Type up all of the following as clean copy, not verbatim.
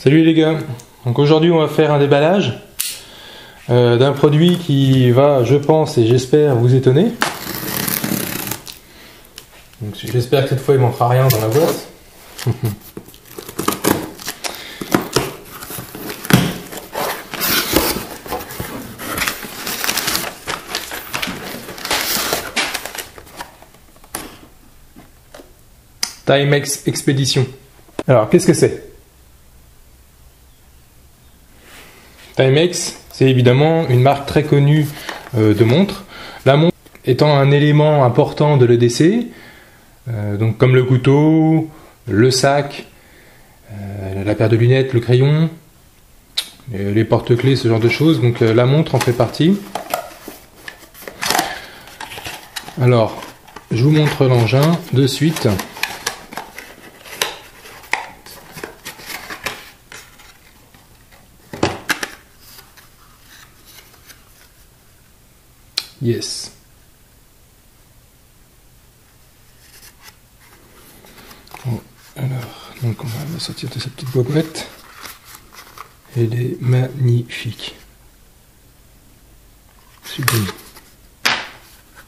Salut les gars, donc aujourd'hui on va faire un déballage d'un produit qui va, je pense et j'espère, vous étonner. Donc j'espère que cette fois il ne manquera rien dans la boîte. Timex Expedition. Alors qu'est-ce que c'est? Timex, c'est évidemment une marque très connue de montres. La montre étant un élément important de l'EDC, donc comme le couteau, le sac, la paire de lunettes, le crayon, les porte-clés, ce genre de choses. Donc la montre en fait partie. Alors, je vous montre l'engin de suite. Yes. Bon, alors, donc on va sortir de cette petite boîte. Elle est magnifique. Sublime.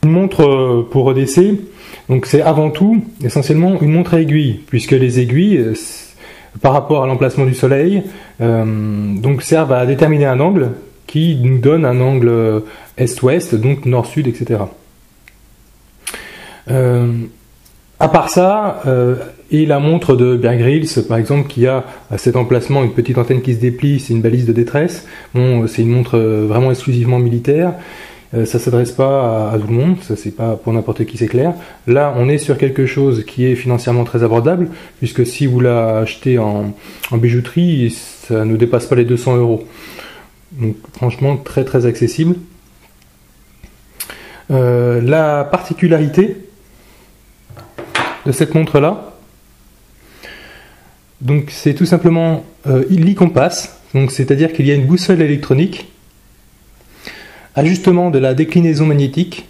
Une montre pour EDC, donc c'est avant tout, essentiellement, une montre à aiguille, puisque les aiguilles, par rapport à l'emplacement du soleil, donc servent à déterminer un angle qui nous donne un angle est-ouest, donc nord-sud, etc. À part ça, et la montre de Bear Grylls, par exemple, qui a à cet emplacement une petite antenne qui se déplie, c'est une balise de détresse. Bon, c'est une montre vraiment exclusivement militaire. Ça s'adresse pas à tout le monde, ça c'est pas pour n'importe qui, c'est clair. Là, on est sur quelque chose qui est financièrement très abordable, puisque si vous la achetez en bijouterie, ça ne dépasse pas les 200 €. Donc franchement très très accessible. La particularité de cette montre là, donc c'est tout simplement l'e-compass, donc c'est-à-dire qu'il y a une boussole électronique, ajustement de la déclinaison magnétique,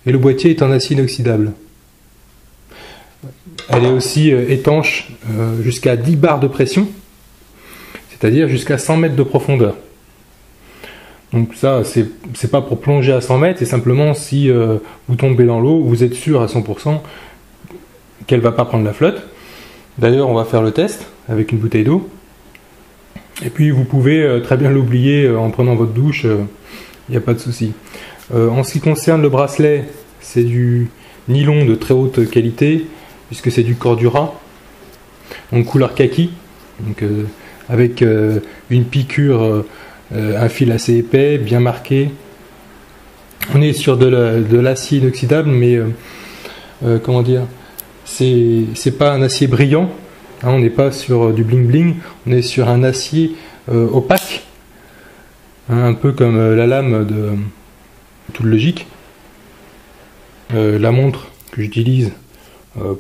et le boîtier est en acier inoxydable. Elle est aussi étanche jusqu'à 10 bars de pression, c'est-à-dire jusqu'à 100 mètres de profondeur. Donc ça, c'est pas pour plonger à 100 mètres, c'est simplement si vous tombez dans l'eau, vous êtes sûr à 100% qu'elle va pas prendre la flotte. D'ailleurs, on va faire le test avec une bouteille d'eau. Et puis vous pouvez très bien l'oublier en prenant votre douche, il n'y a pas de souci. En ce qui concerne le bracelet, c'est du nylon de très haute qualité, puisque c'est du Cordura, donc couleur kaki, donc, avec une piqûre, un fil assez épais, bien marqué. On est sur de l'acier inoxydable, mais comment dire, c'est pas un acier brillant, hein, on n'est pas sur du bling bling, on est sur un acier opaque, hein, un peu comme la lame de toute logique. La montre que j'utilise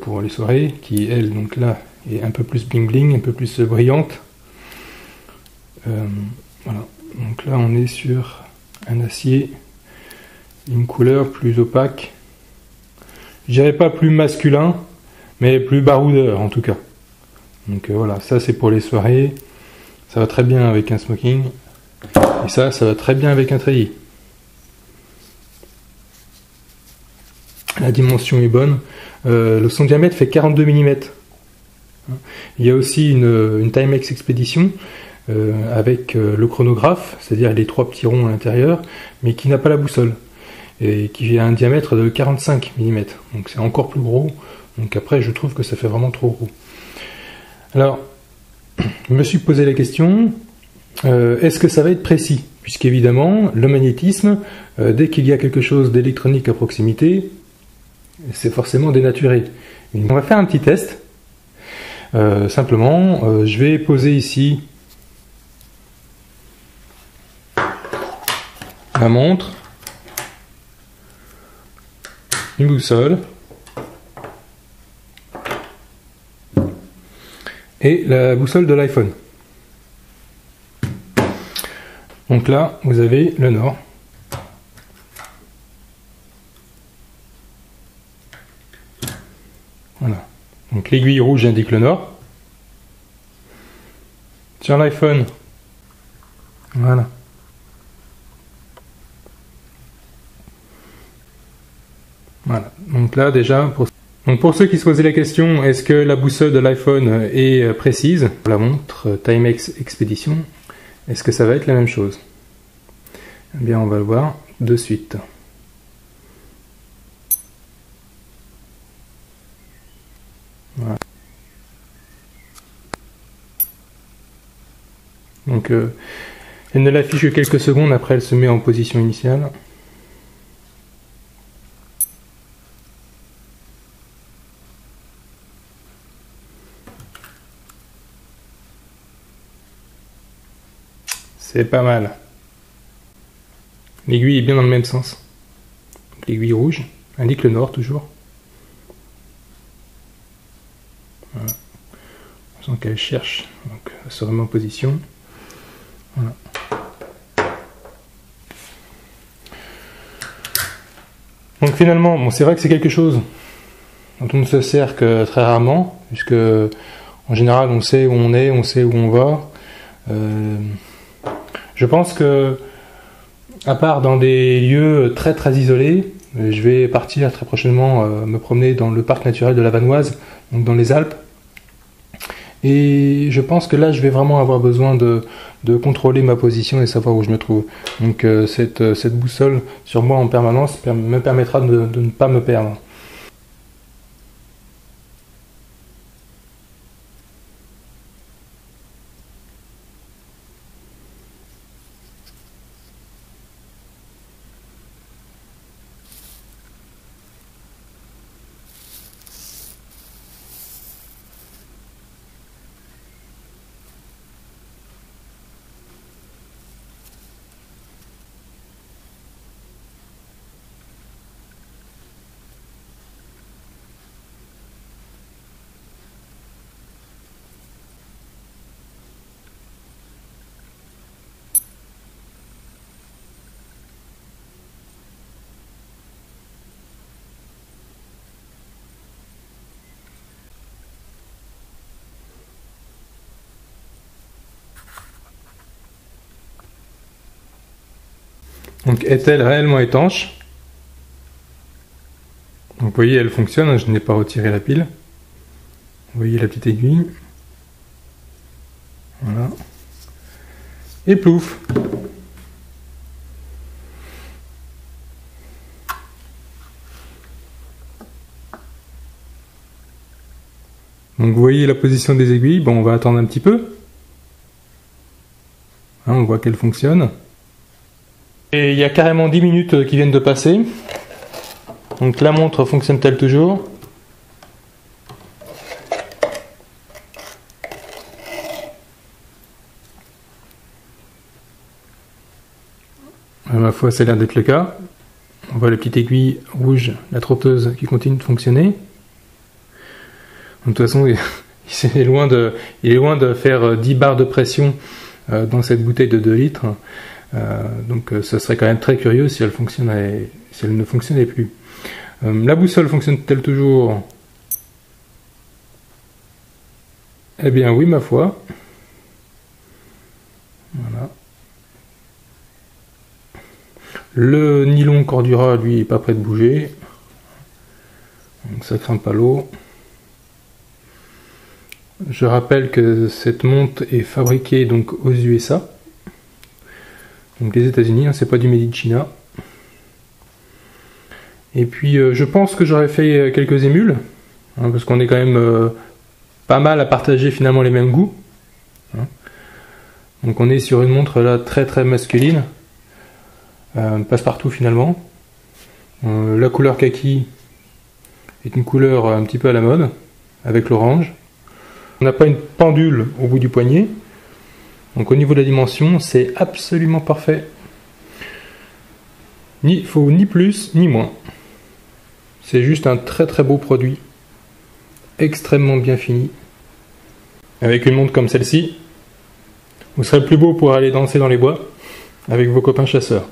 pour les soirées, qui elle donc là est un peu plus bling bling, un peu plus brillante. Voilà. Donc là on est sur un acier, une couleur plus opaque, je dirais pas plus masculin, mais plus baroudeur en tout cas. Donc voilà, ça c'est pour les soirées, ça va très bien avec un smoking, et ça va très bien avec un treillis. La dimension est bonne, son diamètre fait 42 mm. Il y a aussi une Timex Expedition, avec le chronographe, c'est-à-dire les 3 petits ronds à l'intérieur, mais qui n'a pas la boussole, et qui a un diamètre de 45 mm, donc c'est encore plus gros. Donc après je trouve que ça fait vraiment trop gros. Alors je me suis posé la question, est-ce que ça va être précis, puisqu'évidemment le magnétisme, dès qu'il y a quelque chose d'électronique à proximité, c'est forcément dénaturé. On va faire un petit test. Simplement je vais poser ici la montre, une boussole et la boussole de l'iPhone. Donc là vous avez le nord. Voilà. Donc l'aiguille rouge indique le nord. sur l'iPhone. Voilà. Voilà. Donc là déjà, pour ceux qui se posaient la question, est-ce que la boussole de l'iPhone est précise? La montre Timex Expedition, est-ce que ça va être la même chose? Eh bien on va le voir de suite. Voilà. Donc elle ne l'affiche que quelques secondes, après elle se met en position initiale. C'est pas mal. L'aiguille est bien dans le même sens. L'aiguille rouge indique le nord toujours. Voilà. On sent qu'elle cherche, donc elle se remet en position. Voilà. Donc finalement, bon, c'est vrai que c'est quelque chose dont on ne se sert que très rarement, puisque en général on sait où on est, on sait où on va. Je pense que, à part dans des lieux très très isolés, je vais partir très prochainement me promener dans le parc naturel de la Vanoise, donc dans les Alpes. Et je pense que là, je vais vraiment avoir besoin de contrôler ma position et savoir où je me trouve. Donc cette boussole sur moi en permanence me permettra de ne pas me perdre. Donc est-elle réellement étanche? Donc vous voyez, elle fonctionne, je n'ai pas retiré la pile. Vous voyez la petite aiguille. Voilà. Et plouf! Donc vous voyez la position des aiguilles. Bon, on va attendre un petit peu. Hein, on voit qu'elle fonctionne. Et il y a carrément 10 minutes qui viennent de passer. Donc la montre fonctionne-t-elle toujours? À ma foi, ça a l'air d'être le cas. On voit la petite aiguille rouge, la trotteuse qui continue de fonctionner. De toute façon, il est loin de faire 10 barres de pression dans cette bouteille de 2 litres. Donc ce serait quand même très curieux si elle ne fonctionnait plus. La boussole fonctionne-t-elle toujours? Eh bien oui, ma foi. Voilà. Le nylon Cordura, lui, est pas prêt de bouger. Donc ça craint pas l'eau. Je rappelle que cette montre est fabriquée donc aux USA. Donc les États-Unis, hein, c'est pas du Made in China. Et puis je pense que j'aurais fait quelques émules, hein, parce qu'on est quand même pas mal à partager finalement les mêmes goûts. Hein. Donc on est sur une montre là très très masculine, passe-partout finalement. La couleur kaki est une couleur un petit peu à la mode, avec l'orange. On n'a pas une pendule au bout du poignet. Donc au niveau de la dimension, c'est absolument parfait. Il faut ni plus ni moins. C'est juste un très très beau produit, extrêmement bien fini. Avec une montre comme celle-ci, vous serez plus beau pour aller danser dans les bois avec vos copains chasseurs.